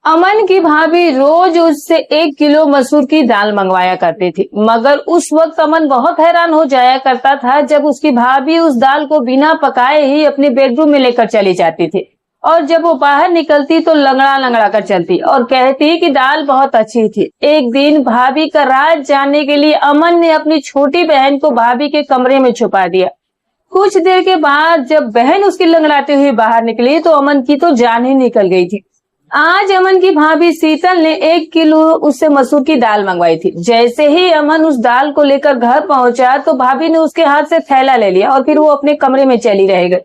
अमन की भाभी रोज उससे 1 किलो मसूर की दाल मंगवाया करती थी, मगर उस वक्त अमन बहुत हैरान हो जाया करता था जब उसकी भाभी उस दाल को बिना पकाए ही अपने बेडरूम में लेकर चली जाती थी। और जब वो बाहर निकलती तो लंगड़ा लंगड़ा कर चलती और कहती कि दाल बहुत अच्छी थी। एक दिन भाभी का राज जानने के लिए अमन ने अपनी छोटी बहन को भाभी के कमरे में छुपा दिया। कुछ देर के बाद जब बहन उसकी लंगड़ाते हुए बाहर निकली तो अमन की तो जान ही निकल गई थी। आज अमन की भाभी शीतल ने 1 किलो उससे मसूर की दाल मंगवाई थी। जैसे ही अमन उस दाल को लेकर घर पहुंचा तो भाभी ने उसके हाथ से थैला ले लिया और फिर वो अपने कमरे में चली रह गई।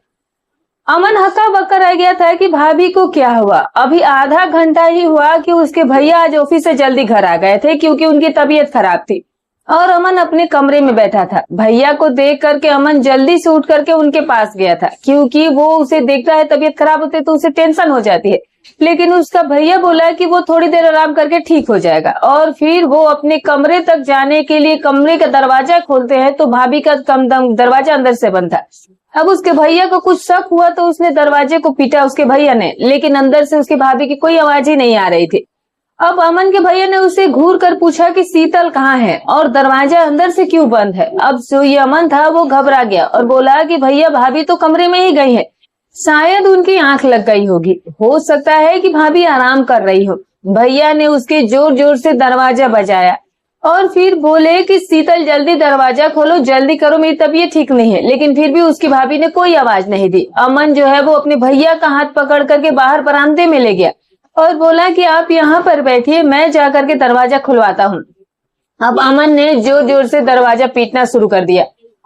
अमन हक्का बक्का रह गया था कि भाभी को क्या हुआ। अभी आधा घंटा ही हुआ कि उसके भैया आज ऑफिस से जल्दी घर आ गए थे क्योंकि उनकी तबीयत खराब थी और अमन अपने कमरे में बैठा था। भैया को देख करके अमन जल्दी से उठ करके उनके पास गया था क्योंकि वो उसे देखता है तबीयत खराब होती है तो उसे टेंशन हो जाती है। लेकिन उसका भैया बोला कि वो थोड़ी देर आराम करके ठीक हो जाएगा। और फिर वो अपने कमरे तक जाने के लिए कमरे का दरवाजा खोलते हैं तो भाभी का दरवाजा अंदर से बंद था। अब उसके भैया को कुछ शक हुआ तो उसने दरवाजे को पीटा उसके भैया ने, लेकिन अंदर से उसकी भाभी की कोई आवाज ही नहीं आ रही थी। अब अमन के भैया ने उसे घूर कर पूछा कि शीतल कहाँ है और दरवाजा अंदर से क्यों बंद है। अब जो ये अमन था वो घबरा गया और बोला कि भैया भाभी तो कमरे में ही गई है, शायद उनकी आंख लग गई होगी, हो सकता है कि भाभी आराम कर रही हो। भैया ने उसके जोर जोर से दरवाजा बजाया और फिर बोले कि शीतल जल्दी दरवाजा खोलो, जल्दी करो, मेरी तबीयत ठीक नहीं है। लेकिन फिर भी उसकी भाभी ने कोई आवाज नहीं दी। अमन जो है वो अपने भैया का हाथ पकड़ करके बाहर बरामदे में ले गया और बोला कि आप यहाँ पर बैठिए, मैं जाकर के दरवाजा खुलवाता हूँ। अब अमन ने जोर जोर से दरवाजा पीटना शुरू कर दिया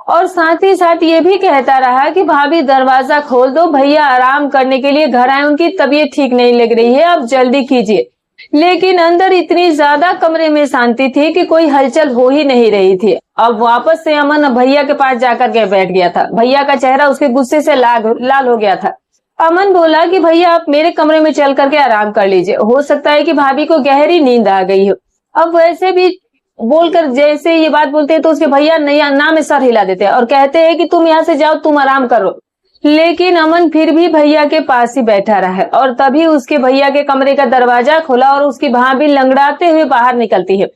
और साथ ही साथ ये भी कहता रहा कि भाभी दरवाजा खोल दो, भैया आराम करने के लिए घर आए, उनकी तबीयत ठीक नहीं लग रही है, आप जल्दी कीजिए। लेकिन अंदर इतनी ज्यादा कमरे में शांति थी कि कोई हलचल हो ही नहीं रही थी। अब वापस से अमन भैया के पास जाकर के बैठ गया था। भैया का चेहरा उसके गुस्से से लाल हो गया था। अमन बोला कि भैया आप मेरे कमरे में चल करके आराम कर लीजिए, हो सकता है कि भाभी को गहरी नींद आ गई हो। अब वैसे भी बोलकर जैसे ये बात बोलते हैं तो उसके भैया ना में सर हिला देते हैं और कहते हैं कि तुम यहाँ से जाओ, तुम आराम करो। लेकिन अमन फिर भी भैया के पास ही बैठा रहा और तभी उसके भैया के कमरे का दरवाजा खुला और उसकी भाभी लंगड़ाते हुए बाहर निकलती है।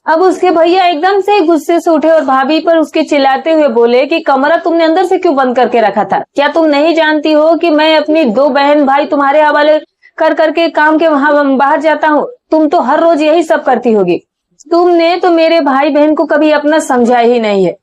अब उसके भैया एकदम से गुस्से से उठे और भाभी पर उसके चिल्लाते हुए बोले कि कमरा तुमने अंदर से क्यों बंद करके रखा था? क्या तुम नहीं जानती हो कि मैं अपनी 2 बहन भाई तुम्हारे हवाले कर करके काम के वहां बाहर जाता हूँ? तुम तो हर रोज यही सब करती होगी। तुमने तो मेरे भाई बहन को कभी अपना समझा ही नहीं है।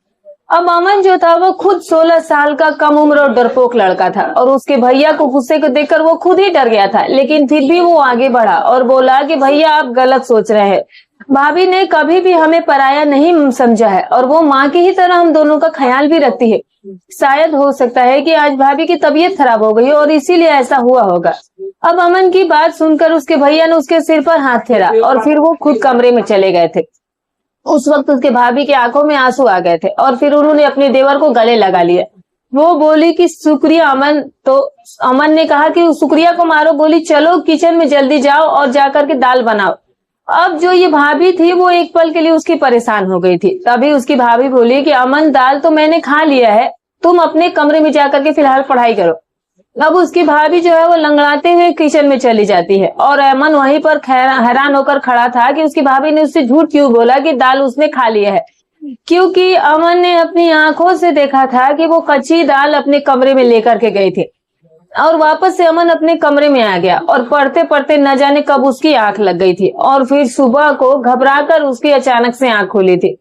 अब अमन जो था वो खुद 16 साल का कम उम्र और डरपोक लड़का था और उसके भैया को गुस्से को देखकर वो खुद ही डर गया था। लेकिन फिर भी वो आगे बढ़ा और बोला कि भैया आप गलत सोच रहे हैं, भाभी ने कभी भी हमें पराया नहीं समझा है और वो माँ की ही तरह हम दोनों का ख्याल भी रखती है। शायद हो सकता है कि आज भाभी की तबीयत खराब हो गई और इसीलिए ऐसा हुआ होगा। अब अमन की बात सुनकर उसके भैया ने उसके सिर पर हाथ फेरा और फिर वो खुद कमरे में चले गए थे। उस वक्त उसके भाभी की आंखों में आंसू आ गए थे और फिर उन्होंने अपने देवर को गले लगा लिया। वो बोली कि शुक्रिया अमन। तो अमन ने कहा कि शुक्रिया को मारो, बोली चलो किचन में जल्दी जाओ और जाकर के दाल बनाओ। अब जो ये भाभी थी वो एक पल के लिए उसकी परेशान हो गई थी। तभी उसकी भाभी बोली कि अमन दाल तो मैंने खा लिया है, तुम अपने कमरे में जाकर के फिलहाल पढ़ाई करो। अब उसकी भाभी जो है वो लंगड़ाते हुए किचन में चली जाती है और अमन वहीं पर हैरान होकर खड़ा था कि उसकी भाभी ने उससे झूठ क्यों बोला कि दाल उसने खा लिया है, क्योंकि अमन ने अपनी आंखों से देखा था कि वो कच्ची दाल अपने कमरे में लेकर के गई थी। और वापस से अमन अपने कमरे में आ गया और पढ़ते पढ़ते न जाने कब उसकी आंख लग गई थी और फिर सुबह को घबराकर उसकी अचानक से आंख खुली थी।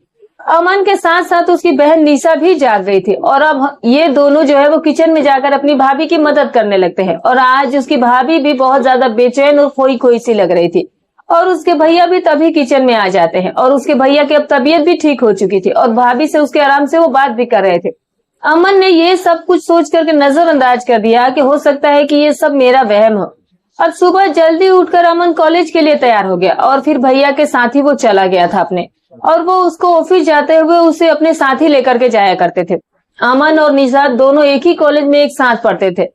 अमन के साथ साथ उसकी बहन निशा भी जाग गई थी और अब ये दोनों जो है वो किचन में जाकर अपनी भाभी की मदद करने लगते हैं। और आज उसकी भाभी भी बहुत ज्यादा बेचैन और खोई खोई सी लग रही थी और उसके भैया भी तभी किचन में आ जाते हैं और उसके भैया की अब तबीयत भी ठीक हो चुकी थी और भाभी से उसके आराम से वो बात भी कर रहे थे। अमन ने ये सब कुछ सोच करके नजरअंदाज कर दिया कि हो सकता है कि ये सब मेरा वहम हो। अब सुबह जल्दी उठकर अमन कॉलेज के लिए तैयार हो गया और फिर भैया के साथ ही वो चला गया था अपने, और वो उसको ऑफिस जाते हुए उसे अपने साथ ही लेकर के जाया करते थे। अमन और निशात दोनों एक ही कॉलेज में एक साथ पढ़ते थे।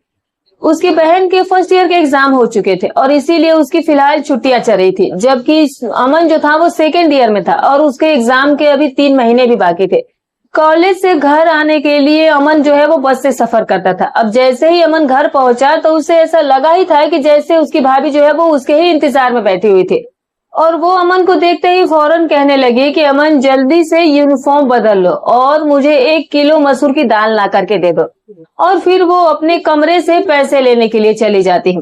उसकी बहन के फर्स्ट ईयर के एग्जाम हो चुके थे और इसीलिए उसकी फिलहाल छुट्टियां चल रही थी, जबकि अमन जो था वो सेकेंड ईयर में था और उसके एग्जाम के अभी 3 महीने भी बाकी थे। कॉलेज से घर आने के लिए अमन जो है वो बस से सफर करता था। अब जैसे ही अमन घर पहुंचा तो उसे ऐसा लगा ही था कि जैसे उसकी भाभी जो है वो उसके ही इंतजार में बैठी हुई थी, और वो अमन को देखते ही फौरन कहने लगी कि अमन जल्दी से यूनिफॉर्म बदल लो और मुझे 1 किलो मसूर की दाल ला करके दे दो। और फिर वो अपने कमरे से पैसे लेने के लिए चली जाती है।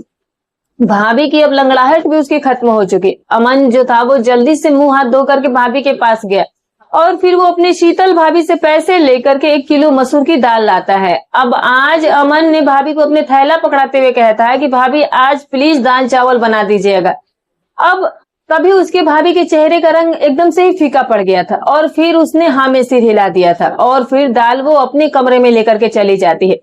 भाभी की अब लंगड़ाहट भी उसकी खत्म हो चुकी। अमन जो था वो जल्दी से मुंह हाथ धो करके भाभी के पास गया और फिर वो अपनी शीतल भाभी से पैसे लेकर के 1 किलो मसूर की दाल लाता है। अब आज अमन ने भाभी को अपने थैला पकड़ाते हुए कहता है कि भाभी आज प्लीज दाल चावल बना दीजिएगा। अब तभी उसके भाभी के चेहरे का रंग एकदम से ही फीका पड़ गया था और फिर उसने हाँ में सिर हिला दिया था और फिर दाल वो अपने कमरे में लेकर के चली जाती है।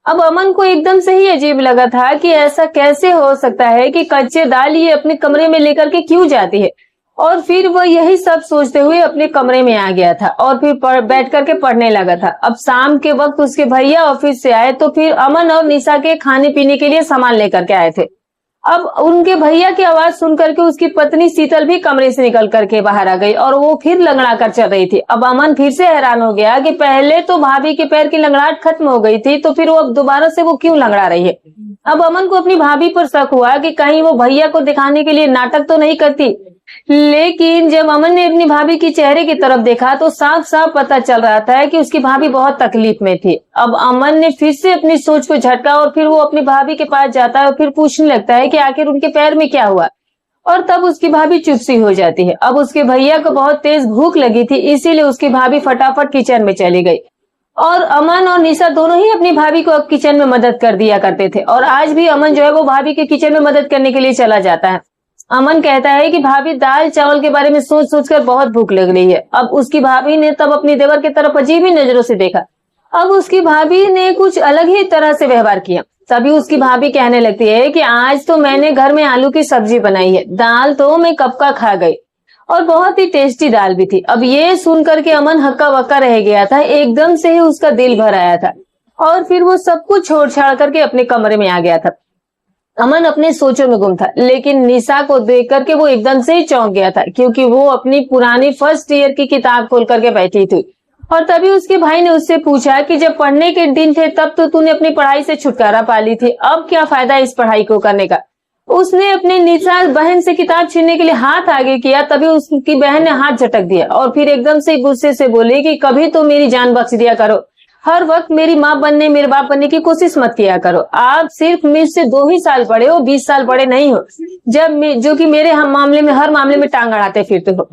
अब अमन को एकदम से ही अजीब लगा था कि ऐसा कैसे हो सकता है कि कच्चे दाल ये अपने कमरे में लेकर के क्यों जाती है, और फिर वह यही सब सोचते हुए अपने कमरे में आ गया था और फिर बैठ करके पढ़ने लगा था। अब शाम के वक्त उसके भैया ऑफिस से आए तो फिर अमन और निशा के खाने पीने के लिए सामान लेकर के आए थे। अब उनके भैया की आवाज सुन करके उसकी पत्नी शीतल भी कमरे से निकल करके बाहर आ गई और वो फिर लंगड़ा कर चल रही थी। अब अमन फिर से हैरान हो गया कि पहले तो भाभी के पैर की लंगड़ाहट खत्म हो गई थी, तो फिर वो अब दोबारा से वो क्यों लंगड़ा रही है। अब अमन को अपनी भाभी पर शक हुआ कि कहीं वो भैया को दिखाने के लिए नाटक तो नहीं करती, लेकिन जब अमन ने अपनी भाभी के चेहरे की तरफ देखा तो साफ साफ पता चल रहा था कि उसकी भाभी बहुत तकलीफ में थी। अब अमन ने फिर से अपनी सोच को झटका और फिर वो अपनी भाभी के पास जाता है और फिर पूछने लगता है कि आखिर उनके पैर में क्या हुआ, और तब उसकी भाभी चुप सी हो जाती है। अब उसके भैया को बहुत तेज भूख लगी थी, इसीलिए उसकी भाभी फटाफट किचन में चली गई और अमन और निशा दोनों ही अपनी भाभी को अब किचन में मदद कर दिया करते थे और आज भी अमन जो है वो भाभी के किचन में मदद करने के लिए चला जाता है। अमन कहता है कि भाभी दाल चावल के बारे में सोच सोचकर बहुत भूख लग रही है। अब उसकी भाभी ने तब अपनी देवर की तरफ अजीब ही नजरों से देखा। अब उसकी भाभी ने कुछ अलग ही तरह से व्यवहार किया। तभी उसकी भाभी कहने लगती है कि आज तो मैंने घर में आलू की सब्जी बनाई है, दाल तो मैं कब का खा गई और बहुत ही टेस्टी दाल भी थी। अब ये सुन करके अमन हक्का बक्का रह गया था, एकदम से ही उसका दिल भर आया था और फिर वो सब कुछ छोड़ छाड़ करके अपने कमरे में आ गया था। अमन अपने सोचों में गुम था, लेकिन निशा को देख करके वो एकदम से ही चौंक गया था क्योंकि वो अपनी पुरानी फर्स्ट ईयर की किताब खोल करके बैठी थी। और तभी उसके भाई ने उससे पूछा कि जब पढ़ने के दिन थे तब तो तूने अपनी पढ़ाई से छुटकारा पा ली थी, अब क्या फायदा इस पढ़ाई को करने का। उसने अपनी निशा बहन से किताब छीनने के लिए हाथ आगे किया, तभी उसकी बहन ने हाथ झटक दिया और फिर एकदम से गुस्से से बोली कि कभी तो मेरी जान बख्श दिया करो, हर वक्त मेरी माँ बनने मेरे बाप बनने की कोशिश मत किया करो। आप सिर्फ मुझसे 2 ही साल बड़े हो, 20 साल बड़े नहीं हो, जो कि मेरे मामले में हर मामले में टांग अड़ाते फिरते हो।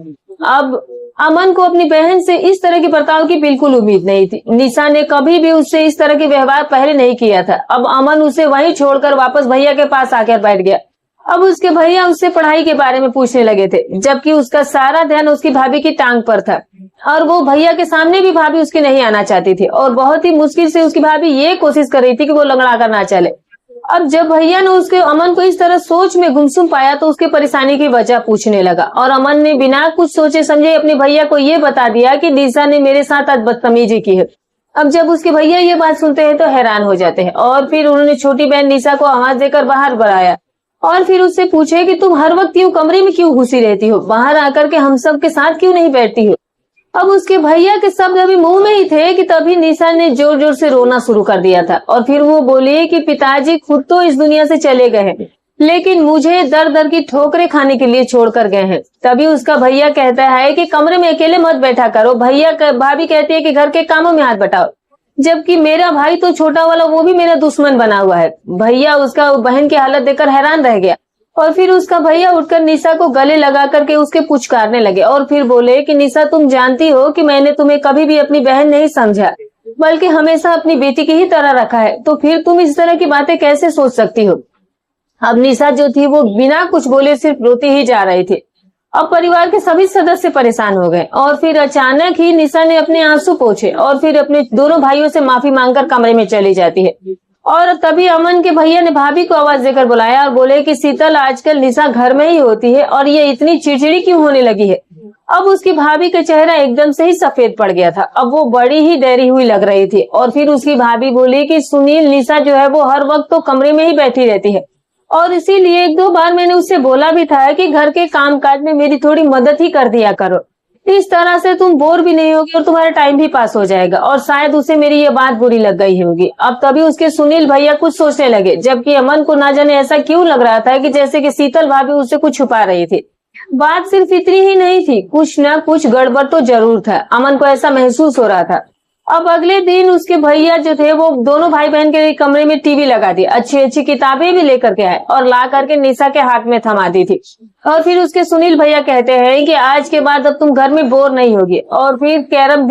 अब अमन को अपनी बहन से इस तरह की बर्ताव की बिल्कुल उम्मीद नहीं थी। निशा ने कभी भी उससे इस तरह की व्यवहार पहले नहीं किया था। अब अमन उसे वहीं छोड़कर वापस भैया के पास आकर बैठ गया। अब उसके भैया उससे पढ़ाई के बारे में पूछने लगे थे, जबकि उसका सारा ध्यान उसकी भाभी की टांग पर था और वो भैया के सामने भी भाभी उसके नहीं आना चाहती थी और बहुत ही मुश्किल से उसकी भाभी ये कोशिश कर रही थी कि वो लंगड़ा कर ना चले। अब जब भैया ने उसके अमन को इस तरह सोच में गुमसुम पाया तो उसके परेशानी की वजह पूछने लगा और अमन ने बिना कुछ सोचे समझे अपने भैया को ये बता दिया कि निशा ने मेरे साथ आज बदतमीजी की है। अब जब उसके भैया ये बात सुनते हैं तो हैरान हो जाते हैं और फिर उन्होंने छोटी बहन निशा को आवाज देकर बाहर बुलाया और फिर उससे पूछे कि तुम हर वक्त यूं कमरे में क्यों घुसी रहती हो, बाहर आकर के हम सब के साथ क्यों नहीं बैठती हो। अब उसके भैया के शब्द अभी मुंह में ही थे कि तभी निशा ने जोर जोर से रोना शुरू कर दिया था और फिर वो बोली कि पिताजी खुद तो इस दुनिया से चले गए हैं, लेकिन मुझे दर दर की ठोकरें खाने के लिए छोड़कर गए हैं। तभी उसका भैया कहता है कि कमरे में अकेले मत बैठा करो। भाभी कहती है कि घर के कामों में हाथ बटाओ, जबकि मेरा भाई तो छोटा वाला वो भी मेरा दुश्मन बना हुआ है। भैया उसका बहन की हालत देखकर हैरान रह गया और फिर उसका भैया उठकर निशा को गले लगा करके उसके पुचकारने लगे और फिर बोले कि निशा तुम जानती हो कि मैंने तुम्हें कभी भी अपनी बहन नहीं समझा, बल्कि हमेशा अपनी बेटी की ही तरह रखा है, तो फिर तुम इस तरह की बातें कैसे सोच सकती हो। अब निशा जो थी वो बिना कुछ बोले सिर्फ रोती ही जा रही थी। अब परिवार के सभी सदस्य परेशान हो गए और फिर अचानक ही निशा ने अपने आंसू पोंछे और फिर अपने दोनों भाइयों से माफी मांगकर कमरे में चली जाती है। और तभी अमन के भैया ने भाभी को आवाज देकर बुलाया और बोले कि शीतल आजकल निशा घर में ही होती है और ये इतनी चिड़चिड़ी क्यों होने लगी है। अब उसकी भाभी का चेहरा एकदम से ही सफेद पड़ गया था। अब वो बड़ी ही डरी हुई लग रही थी और फिर उसकी भाभी बोली कि सुनील, निशा जो है वो हर वक्त तो कमरे में ही बैठी रहती है और इसीलिए 1-2 बार मैंने उससे बोला भी था कि घर के कामकाज में मेरी थोड़ी मदद ही कर दिया करो, इस तरह से तुम बोर भी नहीं होगी और तुम्हारा टाइम भी पास हो जाएगा। और शायद उसे मेरी ये बात बुरी लग गई होगी। अब तभी उसके सुनील भैया कुछ सोचने लगे, जबकि अमन को ना जाने ऐसा क्यों लग रहा था कि जैसे कि शीतल भाभी उससे कुछ छुपा रही थी। बात सिर्फ इतनी ही नहीं थी, कुछ ना कुछ गड़बड़ तो जरूर था। अमन को ऐसा महसूस हो रहा था। अब अगले दिन उसके भैया जो थे वो दोनों भाई बहन के कमरे में टीवी लगा दी, अच्छी अच्छी किताबें भी लेकर के आए और ला करके निशा के हाथ में थमा दी थी। और फिर उसके सुनील भैया कहते हैं कि आज के बाद अब तुम घर में बोर नहीं होगी। और फिर कैरम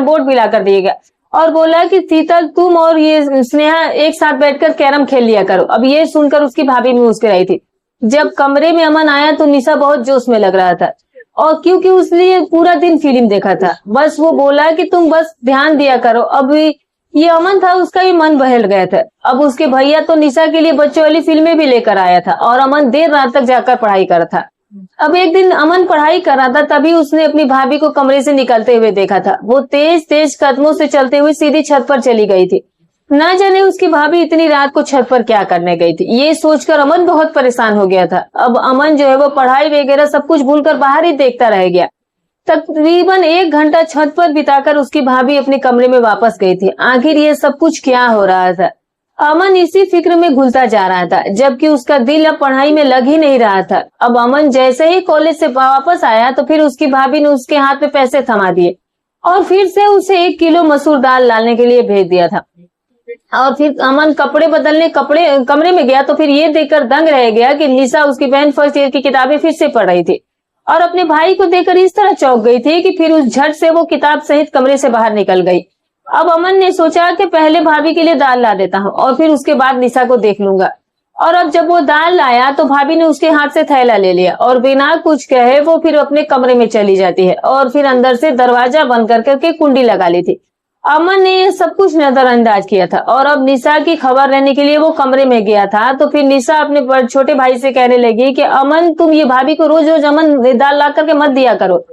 बोर्ड भी ला कर दिएगा और बोला कि शीतल तुम और ये स्नेहा एक साथ बैठकर कैरम खेल लिया करो। अब ये सुनकर उसकी भाभी भी मुस्कुराई थी। जब कमरे में अमन आया तो निशा बहुत जोश में लग रहा था, और क्योंकि उसने पूरा दिन फिल्म देखा था। बस वो बोला कि तुम बस ध्यान दिया करो। अब ये अमन था, उसका भी मन बहल गया था। अब उसके भैया तो निशा के लिए बच्चों वाली फिल्में भी लेकर आया था और अमन देर रात तक जाकर पढ़ाई कर रहा था। अब एक दिन अमन पढ़ाई कर रहा था, तभी उसने अपनी भाभी को कमरे से निकलते हुए देखा था। वो तेज तेज कदमों से चलते हुए सीधी छत पर चली गई थी। ना जाने उसकी भाभी इतनी रात को छत पर क्या करने गई थी। ये सोचकर अमन बहुत परेशान हो गया था। अब अमन जो है वो पढ़ाई वगैरह सब कुछ भूलकर बाहर ही देखता रह गया। तकरीबन 1 घंटा छत पर बिताकर उसकी भाभी अपने कमरे में वापस गई थी। आखिर ये सब कुछ क्या हो रहा था? अमन इसी फिक्र में घुलता जा रहा था, जबकि उसका दिल अब पढ़ाई में लग ही नहीं रहा था। अब अमन जैसे ही कॉलेज से वापस आया तो फिर उसकी भाभी ने उसके हाथ में पैसे थमा दिए और फिर से उसे 1 किलो मसूर दाल लाने के लिए भेज दिया था। और फिर अमन कपड़े बदलने कमरे में गया तो फिर ये देखकर दंग रह गया कि निशा उसकी बहन फर्स्ट ईयर की किताबें फिर से पढ़ रही थी और अपने भाई को देखकर इस तरह चौंक गई थी कि फिर उस झट से वो किताब सहित कमरे से बाहर निकल गई। अब अमन ने सोचा कि पहले भाभी के लिए दाल ला देता हूँ और फिर उसके बाद निशा को देख लूंगा। और अब जब वो दाल लाया तो भाभी ने उसके हाथ से थैला ले लिया और बिना कुछ कहे वो फिर अपने कमरे में चली जाती है और फिर अंदर से दरवाजा बंद करके कुंडी लगा ली थी। अमन ने ये सब कुछ नजरअंदाज किया था और अब निशा की खबर लेने के लिए वो कमरे में गया था। तो फिर निशा अपने छोटे भाई से कहने लगी कि अमन तुम ये भाभी को रोज रोज अमन दाल ला करके मत दिया करो।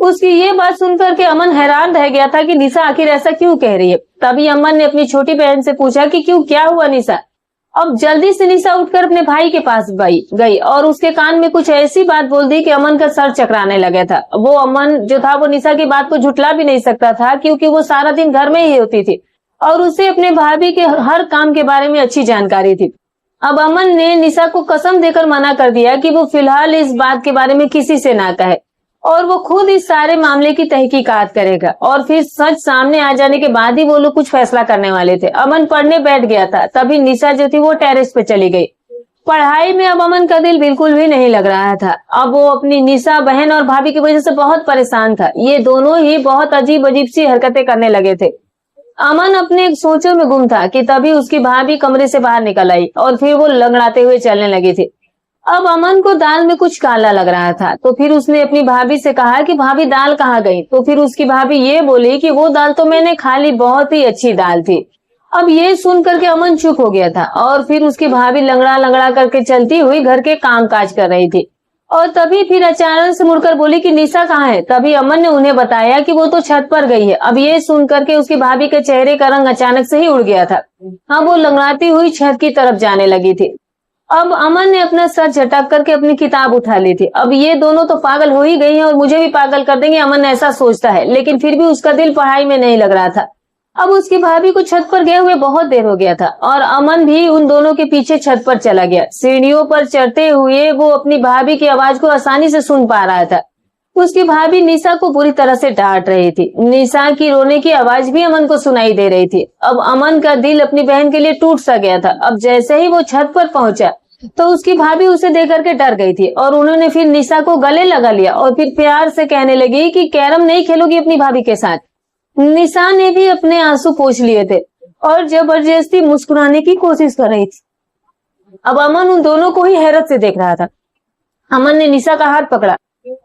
उसकी ये बात सुनकर के अमन हैरान रह गया था कि निशा आखिर ऐसा क्यों कह रही है। तभी अमन ने अपनी छोटी बहन से पूछा कि क्यों, क्या हुआ निशा? अब जल्दी से निशा उठकर अपने भाई के पास गई और उसके कान में कुछ ऐसी बात बोल दी कि अमन का सर चकराने लगा था। वो अमन जो था वो निशा की बात को झुठला भी नहीं सकता था, क्योंकि वो सारा दिन घर में ही होती थी और उसे अपने भाभी के हर काम के बारे में अच्छी जानकारी थी। अब अमन ने निशा को कसम देकर मना कर दिया कि वो फिलहाल इस बात के बारे में किसी से ना कहे और वो खुद इस सारे मामले की तहकीकात करेगा और फिर सच सामने आ जाने के बाद ही वो लोग कुछ फैसला करने वाले थे। अमन पढ़ने बैठ गया था, तभी निशा जो थी वो टेरेस पे चली गई। पढ़ाई में अब अमन का दिल बिल्कुल भी नहीं लग रहा था। अब वो अपनी निशा बहन और भाभी की वजह से बहुत परेशान था। ये दोनों ही बहुत अजीब अजीब सी हरकतें करने लगे थे। अमन अपने सोचों में गुम था कि तभी उसकी भाभी कमरे से बाहर निकल आई और फिर वो लंगड़ाते हुए चलने लगी थी। अब अमन को दाल में कुछ काला लग रहा था, तो फिर उसने अपनी भाभी से कहा कि भाभी दाल कहाँ गई? तो फिर उसकी भाभी ये बोली कि वो दाल तो मैंने खा ली, बहुत ही अच्छी दाल थी। अब ये सुन करके अमन चुप हो गया था और फिर उसकी भाभी लंगड़ा लंगड़ा करके चलती हुई घर के काम काज कर रही थी और तभी फिर अचानक से मुड़कर बोली कि निशा कहाँ है? तभी अमन ने उन्हें बताया कि वो तो छत पर गई है। अब ये सुन करके उसकी भाभी के चेहरे का रंग अचानक से ही उड़ गया था। हाँ, वो लंगड़ाती हुई छत की तरफ जाने लगी थी। अब अमन ने अपना सर झटक करके अपनी किताब उठा ली थी। अब ये दोनों तो पागल हो ही गई हैं और मुझे भी पागल कर देंगे, अमन ऐसा सोचता है, लेकिन फिर भी उसका दिल पढ़ाई में नहीं लग रहा था। अब उसकी भाभी को छत पर गए हुए बहुत देर हो गया था और अमन भी उन दोनों के पीछे छत पर चला गया। सीढ़ियों पर चढ़ते हुए वो अपनी भाभी की आवाज को आसानी से सुन पा रहा था। उसकी भाभी निशा को बुरी तरह से डांट रही थी। निशा की रोने की आवाज भी अमन को सुनाई दे रही थी। अब अमन का दिल अपनी बहन के लिए टूट सा गया था। अब जैसे ही वो छत पर पहुंचा तो उसकी भाभी उसे देख करके डर गई थी और उन्होंने फिर निशा को गले लगा लिया और फिर प्यार से कहने लगी कि कैरम नहीं खेलोगी अपनी भाभी के साथ। निशा ने भी अपने आंसू पोंछ लिए थे और जबरदस्ती मुस्कुराने की कोशिश कर रही थी। अब अमन उन दोनों को ही हैरत से देख रहा था। अमन ने निशा का हाथ पकड़ा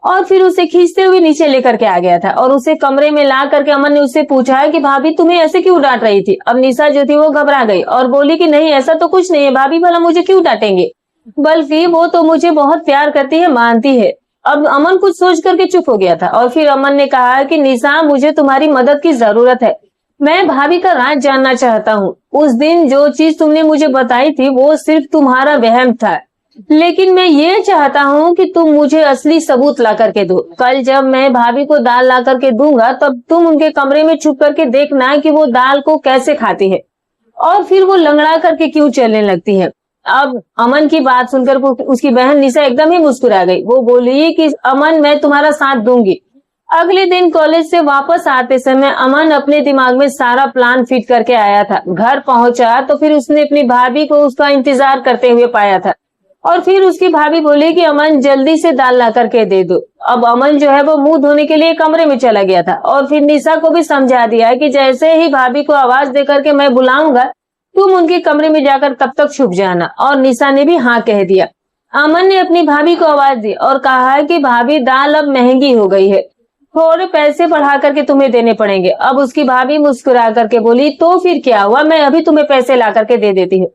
और फिर उसे खींचते हुए नीचे लेकर के आ गया था और उसे कमरे में ला करके अमन ने उससे पूछा कि भाभी तुम्हें ऐसे क्यों डांट रही थी? अब निशा जो थी वो घबरा गई और बोली कि नहीं, ऐसा तो कुछ नहीं है, भाभी भला मुझे क्यों डांटेंगे, बल्कि वो तो मुझे बहुत प्यार करती है, मानती है। अब अमन कुछ सोच करके चुप हो गया था और फिर अमन ने कहा कि निशा मुझे तुम्हारी मदद की जरूरत है, मैं भाभी का राज जानना चाहता हूँ। उस दिन जो चीज तुमने मुझे बताई थी वो सिर्फ तुम्हारा वहम था, लेकिन मैं ये चाहता हूँ कि तुम मुझे असली सबूत ला करके दो। कल जब मैं भाभी को दाल ला करके दूंगा तब तुम उनके कमरे में छुप करके देखना कि वो दाल को कैसे खाती है और फिर वो लंगड़ा करके क्यों चलने लगती है। अब अमन की बात सुनकर उसकी बहन निशा एकदम ही मुस्कुरा गई। वो बोली कि अमन, मैं तुम्हारा साथ दूंगी। अगले दिन कॉलेज से वापस आते समय अमन अपने दिमाग में सारा प्लान फिट करके आया था। घर पहुंचा तो फिर उसने अपनी भाभी को उसका इंतजार करते हुए पाया था और फिर उसकी भाभी बोली कि अमन, जल्दी से दाल ला करके दे दो। अब अमन जो है वो मुंह धोने के लिए कमरे में चला गया था और फिर निशा को भी समझा दिया कि जैसे ही भाभी को आवाज दे करके मैं बुलाऊंगा तुम उनके कमरे में जाकर तब तक छुप जाना। और निशा ने भी हाँ कह दिया। अमन ने अपनी भाभी को आवाज दी और कहा कि भाभी, दाल अब महंगी हो गई है, थोड़े पैसे बढ़ा करके तुम्हें देने पड़ेंगे। अब उसकी भाभी मुस्कुरा करके बोली, तो फिर क्या हुआ, मैं अभी तुम्हें पैसे ला करके दे देती हूँ।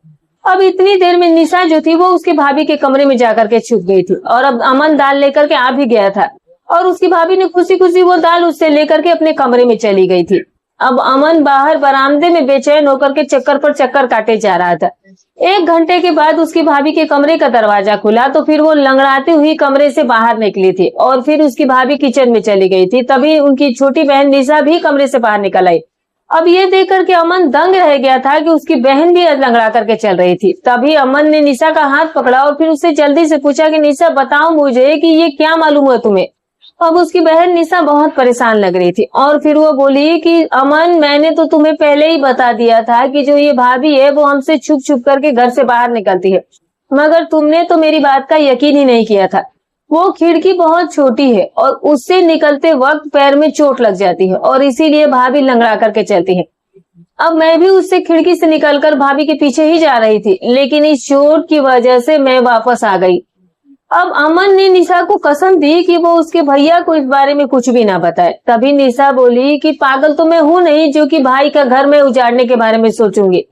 अब इतनी देर में निशा जो थी वो उसकी भाभी के कमरे में जाकर के छुप गई थी और अब अमन दाल लेकर के आ भी गया था और उसकी भाभी ने खुशी खुशी वो दाल उससे लेकर के अपने कमरे में चली गई थी। अब अमन बाहर बरामदे में बेचैन होकर के चक्कर पर चक्कर काटे जा रहा था। 1 घंटे के बाद उसकी भाभी के कमरे का दरवाजा खुला तो फिर वो लंगड़ाती हुई कमरे से बाहर निकली थी और फिर उसकी भाभी किचन में चली गई थी। तभी उनकी छोटी बहन निशा भी कमरे से बाहर निकल आई। अब ये देख करके अमन दंग रह गया था कि उसकी बहन भी लंगड़ा करके चल रही थी। तभी अमन ने निशा का हाथ पकड़ा और फिर उससे जल्दी से पूछा कि निशा, बताओ मुझे कि ये क्या मालूम हुआ तुम्हें। अब उसकी बहन निशा बहुत परेशान लग रही थी और फिर वो बोली कि अमन, मैंने तो तुम्हें पहले ही बता दिया था कि जो ये भाभी है वो हमसे छुप छुप करके घर से बाहर निकलती है, मगर तुमने तो मेरी बात का यकीन ही नहीं किया था। वो खिड़की बहुत छोटी है और उससे निकलते वक्त पैर में चोट लग जाती है और इसीलिए भाभी लंगड़ा करके चलती है। अब मैं भी उससे खिड़की से निकलकर भाभी के पीछे ही जा रही थी, लेकिन इस चोट की वजह से मैं वापस आ गई। अब अमन ने निशा को कसम दी कि वो उसके भैया को इस बारे में कुछ भी ना बताए। तभी निशा बोली कि पागल तो मैं हूं नहीं जो कि भाई का घर में उजाड़ने के बारे में सोचूंगी।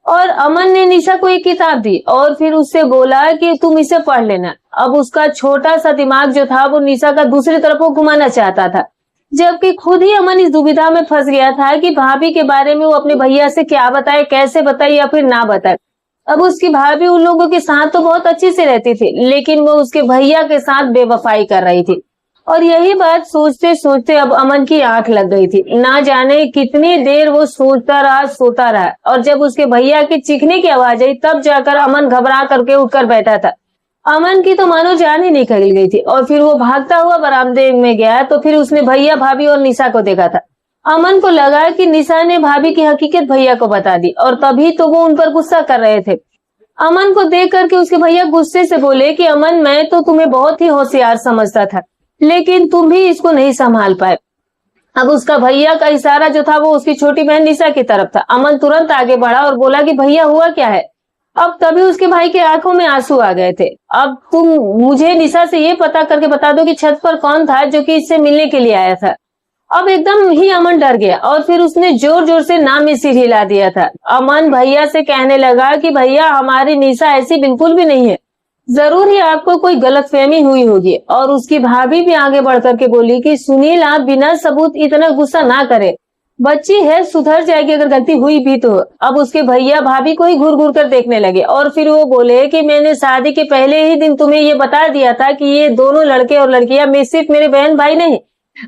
और अमन ने निशा को एक किताब दी और फिर उससे बोला कि तुम इसे पढ़ लेना। अब उसका छोटा सा दिमाग जो था वो निशा का दूसरी तरफ को घुमाना चाहता था, जबकि खुद ही अमन इस दुविधा में फंस गया था कि भाभी के बारे में वो अपने भैया से क्या बताए, कैसे बताए या फिर ना बताए। अब उसकी भाभी उन लोगों के साथ तो बहुत अच्छी से रहती थी, लेकिन वो उसके भैया के साथ बेवफाई कर रही थी। और यही बात सोचते सोचते अब अमन की आंख लग गई थी। ना जाने कितनी देर वो सोचता रहा, सोता रहा और जब उसके भैया की चीखने की आवाज आई तब जाकर अमन घबरा करके उठकर बैठा था। अमन की तो मानो जान ही निकल गई थी और फिर वो भागता हुआ बरामदे में गया तो फिर उसने भैया, भाभी और निशा को देखा था। अमन को लगा कि निशा ने भाभी की हकीकत भैया को बता दी और तभी तो वो उन पर गुस्सा कर रहे थे। अमन को देख करके उसके भैया गुस्से से बोले कि अमन, मैं तो तुम्हें बहुत ही होशियार समझता था, लेकिन तुम भी इसको नहीं संभाल पाए। अब उसका भैया का इशारा जो था वो उसकी छोटी बहन निशा की तरफ था। अमन तुरंत आगे बढ़ा और बोला कि भैया, हुआ क्या है। अब तभी उसके भाई के आंखों में आंसू आ गए थे। अब तुम मुझे निशा से ये पता करके बता दो कि छत पर कौन था जो कि इससे मिलने के लिए आया था। अब एकदम ही अमन डर गया और फिर उसने जोर जोर से नाम में सिर हिला दिया था। अमन भैया से कहने लगा कि भैया, हमारी निशा ऐसी बिल्कुल भी नहीं है, जरूर ही आपको कोई गलतफहमी हुई होगी। और उसकी भाभी भी आगे बढ़ करके बोली कि सुनील, आप बिना सबूत इतना गुस्सा ना करें, बच्ची है, सुधर जाएगी अगर गलती हुई भी तो। अब उसके भैया भाभी को ही घूर घूर कर देखने लगे और फिर वो बोले कि मैंने शादी के पहले ही दिन तुम्हें ये बता दिया था कि ये दोनों लड़के और लड़कियां में सिर्फ मेरे बहन भाई नहीं,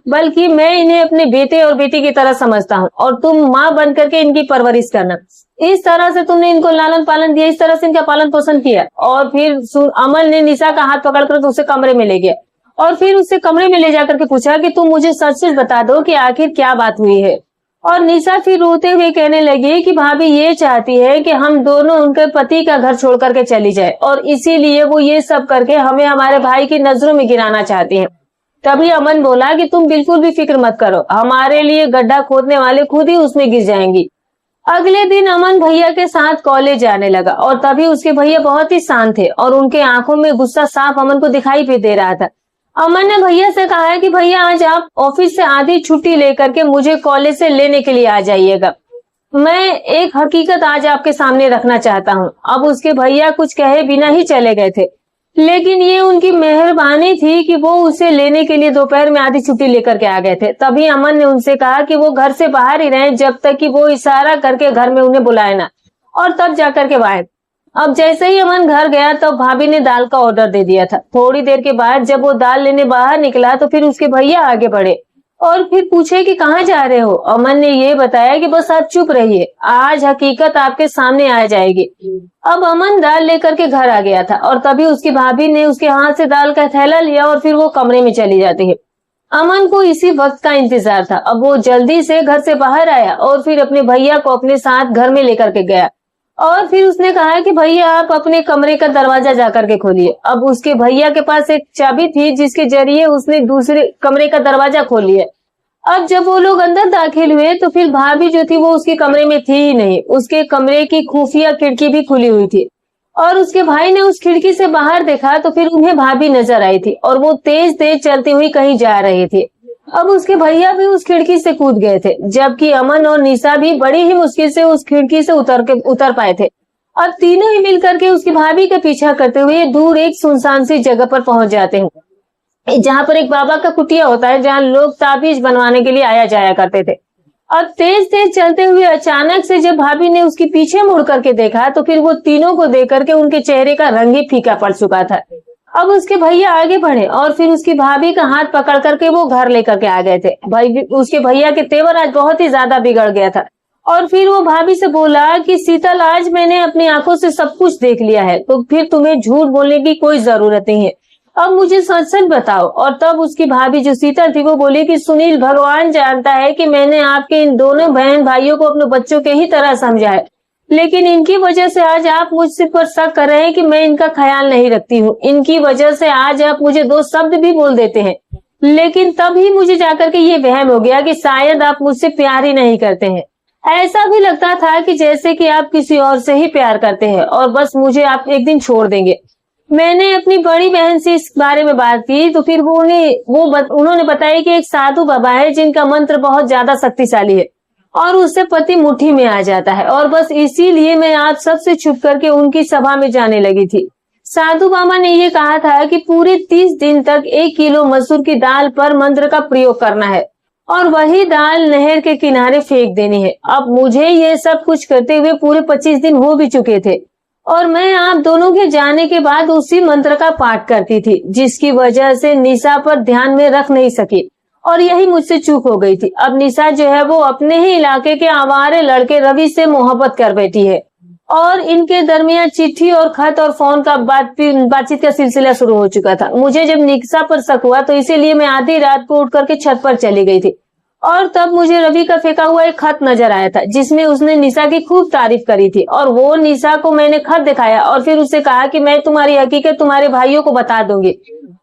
बल्कि मैं इन्हें अपने बेटे और बेटी की तरह समझता हूँ और तुम माँ बन करके इनकी परवरिश करना। इस तरह से तुमने इनको लालन पालन दिया, इस तरह से इनका पालन पोषण किया। और फिर अमन ने निशा का हाथ पकड़कर उसे कमरे में ले गया और फिर उसे कमरे में ले जाकर के पूछा कि तुम मुझे सच सच बता दो कि आखिर क्या बात हुई है। और निशा फिर रोते हुए कहने लगी कि भाभी ये चाहती है कि हम दोनों उनके पति का घर छोड़ करके चली जाए और इसीलिए वो ये सब करके हमें हमारे भाई की नजरों में गिराना चाहती है। तभी अमन बोला कि तुम बिल्कुल भी फिक्र मत करो, हमारे लिए गड्ढा खोदने वाले खुद ही उसमें गिर जाएंगी। अगले दिन अमन भैया के साथ कॉलेज जाने लगा और तभी उसके भैया बहुत ही शांत थे और उनके आंखों में गुस्सा साफ अमन को दिखाई भी दे रहा था। अमन ने भैया से कहा है कि भैया, आज आप ऑफिस से आधी छुट्टी लेकर के मुझे कॉलेज से लेने के लिए आ जाइएगा। मैं एक हकीकत आज आपके सामने रखना चाहता हूँ। अब उसके भैया कुछ कहे बिना ही चले गए थे, लेकिन ये उनकी मेहरबानी थी कि वो उसे लेने के लिए दोपहर में आधी छुट्टी लेकर के आ गए थे। तभी अमन ने उनसे कहा कि वो घर से बाहर ही रहें जब तक कि वो इशारा करके घर में उन्हें बुलाए ना, और तब जाकर के आए। अब जैसे ही अमन घर गया तो भाभी ने दाल का ऑर्डर दे दिया था। थोड़ी देर के बाद जब वो दाल लेने बाहर निकला तो फिर उसके भैया आगे बढ़े और फिर पूछे कि कहाँ जा रहे हो। अमन ने ये बताया कि बस आप चुप रहिए, आज हकीकत आपके सामने आ जाएगी। अब अमन दाल लेकर के घर आ गया था और तभी उसकी भाभी ने उसके हाथ से दाल का थैला लिया और फिर वो कमरे में चली जाती है। अमन को इसी वक्त का इंतजार था। अब वो जल्दी से घर से बाहर आया और फिर अपने भैया को अपने साथ घर में लेकर के गया और फिर उसने कहा कि भैया आप अपने कमरे का दरवाजा जाकर के खोलिए। अब उसके भैया के पास एक चाबी थी जिसके जरिए उसने दूसरे कमरे का दरवाजा खोल लिया। अब जब वो लोग अंदर दाखिल हुए तो फिर भाभी जो थी वो उसके कमरे में थी ही नहीं। उसके कमरे की खुफिया खिड़की भी खुली हुई थी और उसके भाई ने उस खिड़की से बाहर देखा तो फिर उन्हें भाभी नजर आई थी और वो तेज तेज चलती हुई कहीं जा रही थी। अब उसके भैया भी उस खिड़की से कूद गए थे, जबकि अमन और निशा भी बड़ी ही मुश्किल से उस खिड़की से उतर पाए थे। अब तीनों ही मिलकर के उसकी भाभी का पीछा करते हुए दूर एक सुनसान सी जगह पर पहुंच जाते हैं, जहां पर एक बाबा का कुटिया होता है, जहां लोग ताबीज बनवाने के लिए आया जाया करते थे। अब तेज तेज चलते हुए अचानक से जब भाभी ने उसके पीछे मुड़ करके देखा तो फिर वो तीनों को देख करके उनके चेहरे का रंग ही फीका पड़ चुका था। अब उसके भैया आगे बढ़े और फिर उसकी भाभी का हाथ पकड़ करके वो घर लेकर के आ गए थे। भाई उसके भैया के तेवर आज बहुत ही ज्यादा बिगड़ गया था और फिर वो भाभी से बोला कि शीतल, आज मैंने अपनी आंखों से सब कुछ देख लिया है, तो फिर तुम्हें झूठ बोलने की कोई जरूरत नहीं है, अब मुझे सच सच बताओ। और तब उसकी भाभी जो शीतल थी वो बोली कि सुनील, भगवान जानता है कि मैंने आपके इन दोनों बहन भाइयों को अपने बच्चों के ही तरह समझा है, लेकिन इनकी वजह से आज आप मुझसे पर शक कर रहे हैं कि मैं इनका ख्याल नहीं रखती हूँ। इनकी वजह से आज आप मुझे दो शब्द भी बोल देते हैं, लेकिन तब ही मुझे जाकर के ये वहम हो गया कि शायद आप मुझसे प्यार ही नहीं करते हैं। ऐसा भी लगता था कि जैसे कि आप किसी और से ही प्यार करते हैं और बस मुझे आप एक दिन छोड़ देंगे। मैंने अपनी बड़ी बहन से इस बारे में बात की तो फिर उन्होंने बताया कि एक साधु बाबा है जिनका मंत्र बहुत ज्यादा शक्तिशाली है और उससे पति मुट्ठी में आ जाता है, और बस इसीलिए मैं आज सबसे छुप करके उनकी सभा में जाने लगी थी। साधु बाबा ने ये कहा था कि पूरे 30 दिन तक 1 किलो मसूर की दाल पर मंत्र का प्रयोग करना है और वही दाल नहर के किनारे फेंक देनी है। अब मुझे ये सब कुछ करते हुए पूरे 25 दिन हो भी चुके थे और मैं आप दोनों के जाने के बाद उसी मंत्र का पाठ करती थी, जिसकी वजह से निशा पर ध्यान में रख नहीं सकी और यही मुझसे चूक हो गई थी। अब निशा जो है वो अपने ही इलाके के आवारे लड़के रवि से मोहब्बत कर बैठी है और इनके दरमियान चिट्ठी और खत और फोन का बातचीत का सिलसिला शुरू हो चुका था। मुझे जब निशा पर शक हुआ तो इसीलिए मैं आधी रात को उठ करके छत पर चली गई थी और तब मुझे रवि का फेंका हुआ एक खत नजर आया था जिसमें उसने निशा की खूब तारीफ करी थी और वो निशा को मैंने खत दिखाया और फिर उससे कहा कि मैं तुम्हारी हकीकत तुम्हारे भाइयों को बता दूंगी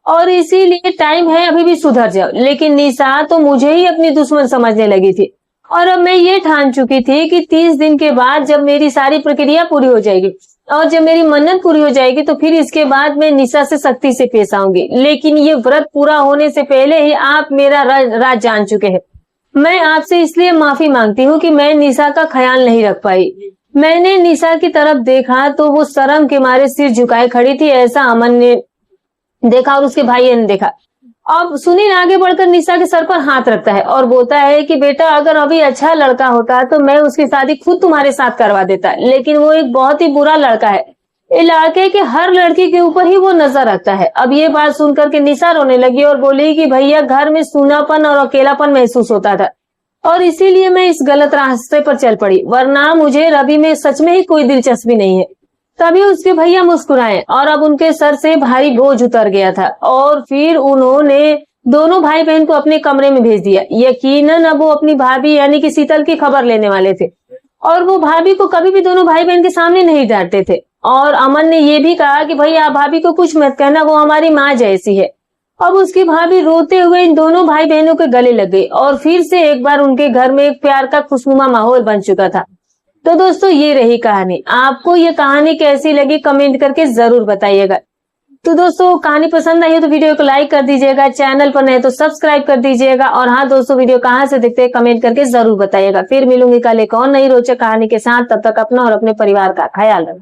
और इसीलिए टाइम है, अभी भी सुधर जाओ। लेकिन निशा तो मुझे ही अपनी दुश्मन समझने लगी थी और अब मैं ये ठान चुकी थी कि 30 दिन के बाद जब मेरी सारी प्रक्रिया पूरी हो जाएगी और जब मेरी मन्नत पूरी हो जाएगी तो फिर इसके बाद मैं निशा से सख्ती से पेश आऊंगी। लेकिन ये व्रत पूरा होने से पहले ही आप मेरा राज जान चुके हैं। मैं आपसे इसलिए माफी मांगती हूँ कि मैं निशा का ख्याल नहीं रख पाई। मैंने निशा की तरफ देखा तो वो शर्म के मारे सिर झुकाए खड़ी थी, ऐसा अमन ने देखा और उसके भाई ने देखा। अब सुनील आगे बढ़कर निशा के सर पर हाथ रखता है और बोलता है कि बेटा, अगर अभी अच्छा लड़का होता तो मैं उसकी शादी खुद तुम्हारे साथ करवा देता, लेकिन वो एक बहुत ही बुरा लड़का है। इलाके के हर लड़की के ऊपर ही वो नजर रखता है। अब ये बात सुनकर के निशा रोने लगी और बोली कि भैया, घर में सूनापन और अकेलापन महसूस होता था और इसीलिए मैं इस गलत रास्ते पर चल पड़ी, वरना मुझे रवि में सच में ही कोई दिलचस्पी नहीं है। तभी उसके भैया मुस्कुराए और अब उनके सर से भारी बोझ उतर गया था और फिर उन्होंने दोनों भाई बहन को अपने कमरे में भेज दिया। यकीनन अब वो अपनी भाभी यानी कि शीतल की खबर लेने वाले थे और वो भाभी को कभी भी दोनों भाई बहन के सामने नहीं डांटते थे। और अमन ने ये भी कहा कि भैया, आप भाभी को कुछ मत कहना, वो हमारी माँ जैसी है। अब उसकी भाभी रोते हुए इन दोनों भाई बहनों के गले लग गई और फिर से एक बार उनके घर में एक प्यार का खुशनुमा माहौल बन चुका था। तो दोस्तों, ये रही कहानी। आपको ये कहानी कैसी लगी कमेंट करके जरूर बताइएगा। तो दोस्तों, कहानी पसंद आई हो तो वीडियो को लाइक कर दीजिएगा, चैनल पर नए तो सब्सक्राइब कर दीजिएगा और हाँ दोस्तों, वीडियो कहाँ से देखते हैं कमेंट करके जरूर बताइएगा। फिर मिलूंगी कल एक और नई रोचक कहानी के साथ। तब तक अपना और अपने परिवार का ख्याल रखना।